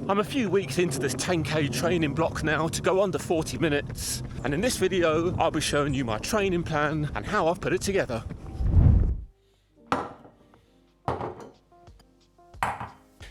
I'm a few weeks into this 10k training block now to go under 40 minutes, and in this video I'll be showing you my training plan and how I've put it together.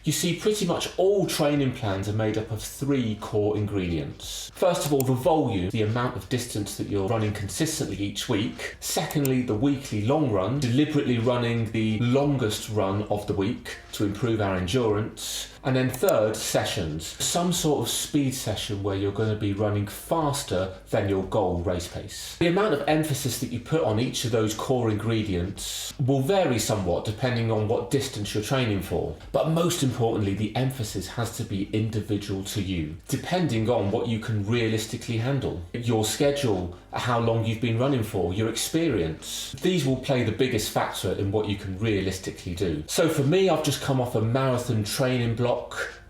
You see, pretty much all training plans are made up of three core ingredients. First of all, the volume, the amount of distance that you're running consistently each week. Secondly, the weekly long run, deliberately running the longest run of the week to improve our endurance. And then third, sessions. Some sort of speed session where you're going to be running faster than your goal race pace. The amount of emphasis that you put on each of those core ingredients will vary somewhat depending on what distance you're training for. But most importantly, the emphasis has to be individual to you, depending on what you can realistically handle. Your schedule, how long you've been running for, your experience. These will play the biggest factor in what you can realistically do. So for me, I've just come off a marathon training block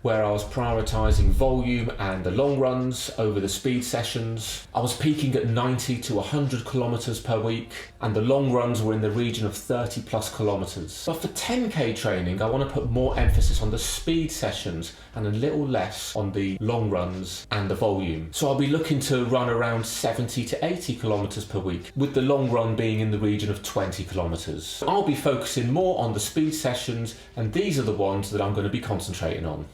where I was prioritising volume and the long runs over the speed sessions. I was peaking at 90 to 100 kilometres per week, and the long runs were in the region of 30 plus kilometres. But for 10k training, I want to put more emphasis on the speed sessions and a little less on the long runs and the volume. So I'll be looking to run around 70 to 80 kilometres per week, with the long run being in the region of 20 kilometres. I'll be focusing more on the speed sessions, and these are the ones that I'm going to be concentrating on.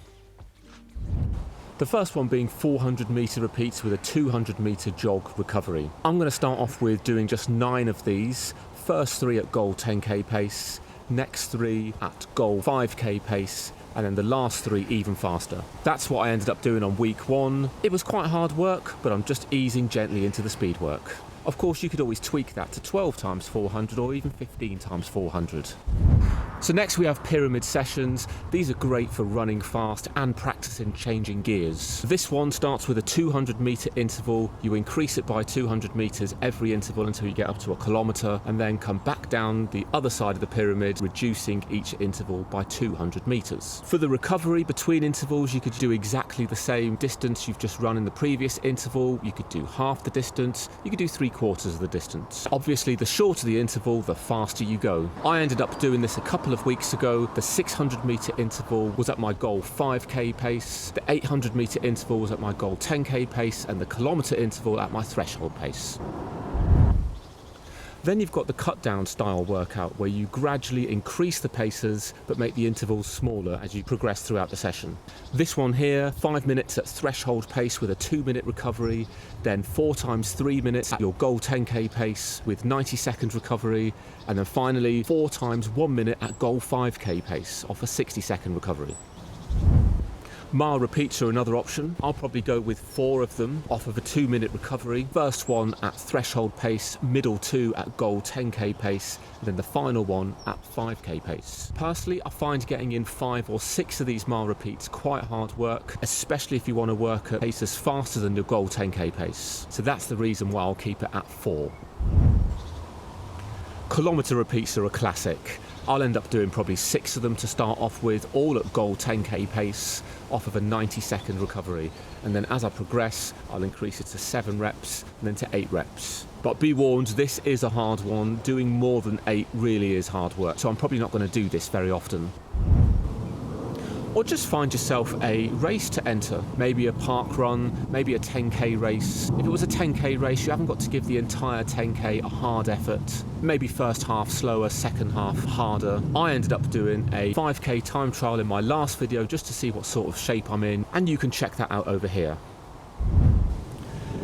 The first one being 400 metre repeats with a 200 metre jog recovery. I'm going to start off with doing just 9 of these. First 3 at goal 10k pace, next 3 at goal 5k pace, and then the last 3 even faster. That's what I ended up doing on week 1. It was quite hard work, but I'm just easing gently into the speed work. Of course, you could always tweak that to 12 times 400 or even 15 times 400. So next we have pyramid sessions. These are great for running fast and practicing changing gears. This one starts with a 200 metre interval. You increase it by 200 metres every interval until you get up to a kilometre, and then come back down the other side of the pyramid, reducing each interval by 200 metres. For the recovery between intervals, you could do exactly the same distance you've just run in the previous interval. You could do half the distance. You could do 3/4 of the distance. Obviously, the shorter the interval, the faster you go. I ended up doing this a couple of weeks ago. The 600 metre interval was at my goal 5k pace, the 800 metre interval was at my goal 10k pace, and the kilometre interval at my threshold pace. Then you've got the cut-down style workout, where you gradually increase the paces but make the intervals smaller as you progress throughout the session. This one here, 5 minutes at threshold pace with a 2-minute recovery, then 4 times 3 minutes at your goal 10k pace with 90-second recovery, and then finally 4 times 1 minute at goal 5k pace off a 60-second recovery. Mile repeats are another option. I'll probably go with 4 of them off of a 2-minute recovery. First one at threshold pace, middle 2 at goal 10k pace, and then the final one at 5k pace. Personally, I find getting in 5 or 6 of these mile repeats quite hard work, especially if you want to work at paces faster than your goal 10k pace. So that's the reason why I'll keep it at 4. Kilometre repeats are a classic. I'll end up doing probably 6 of them to start off with, all at goal 10k pace, off of a 90-second recovery. And then as I progress, I'll increase it to 7 reps and then to 8 reps. But be warned, this is a hard one. Doing more than 8 really is hard work, so I'm probably not going to do this very often. Or just find yourself a race to enter, maybe a park run, maybe a 10k race. If it was a 10k race, you haven't got to give the entire 10k a hard effort. Maybe first half slower, second half harder. I ended up doing a 5k time trial in my last video just to see what sort of shape I'm in, and you can check that out over here.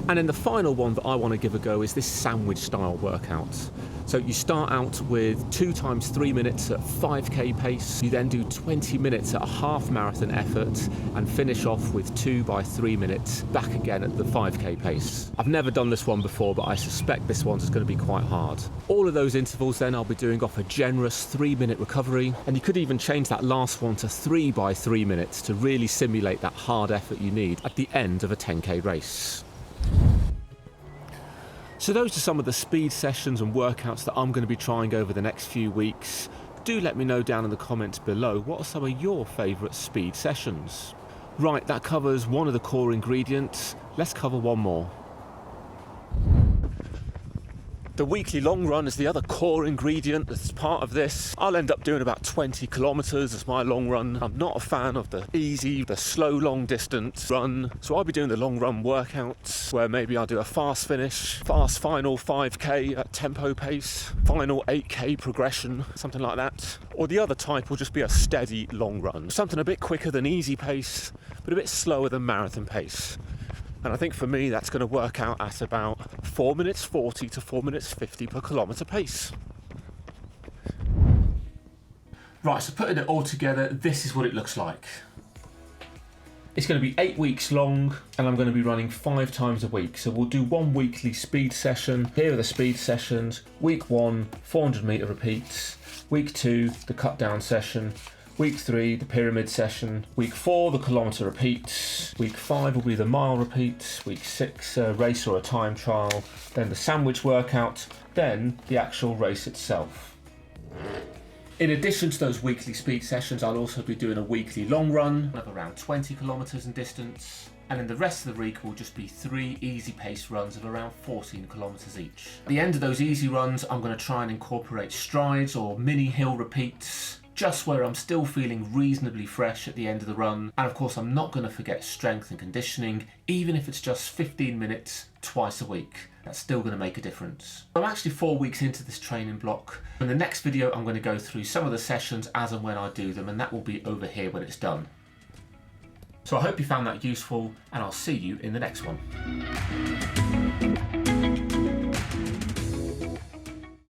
And then the final one that I want to give a go is this sandwich style workout. So you start out with 2 times 3 minutes at 5k pace, you then do 20 minutes at a half marathon effort, and finish off with 2 by 3 minutes back again at the 5k pace. I've never done this one before, but I suspect this one's going to be quite hard. All of those intervals then I'll be doing off a generous 3-minute recovery, and you could even change that last one to 3 by 3 minutes to really simulate that hard effort you need at the end of a 10k race. So those are some of the speed sessions and workouts that I'm going to be trying over the next few weeks. Do let me know down in the comments below, what are some of your favourite speed sessions? Right, that covers one of the core ingredients. Let's cover one more. The weekly long run is the other core ingredient that's part of this. I'll end up doing about 20 kilometers as my long run. I'm not a fan of the slow long distance run, so I'll be doing the long run workouts where maybe I'll do a fast finish, fast final 5k at tempo pace, final 8k progression, something like that. Or the other type will just be a steady long run, something a bit quicker than easy pace, but a bit slower than marathon pace. And I think for me that's going to work out at about 4 minutes 40 to 4 minutes 50 per kilometre pace. Right, so putting it all together, this is what it looks like. It's going to be 8 weeks long, and I'm going to be running 5 times a week. So we'll do one weekly speed session. Here are the speed sessions. Week 1, 400 metre repeats. Week 2, the cut down session. Week 3, the pyramid session. Week 4, the kilometre repeats. Week 5 will be the mile repeats. Week 6, a race or a time trial. Then the sandwich workout. Then the actual race itself. In addition to those weekly speed sessions, I'll also be doing a weekly long run of around 20 kilometres in distance. And then the rest of the week will just be 3 easy pace runs of around 14 kilometres each. At the end of those easy runs, I'm going to try and incorporate strides or mini hill repeats, just where I'm still feeling reasonably fresh at the end of the run. And of course, I'm not going to forget strength and conditioning, even if it's just 15 minutes twice a week. That's still going to make a difference. I'm actually 4 weeks into this training block. In the next video, I'm going to go through some of the sessions as and when I do them, and that will be over here when it's done. So I hope you found that useful, and I'll see you in the next one.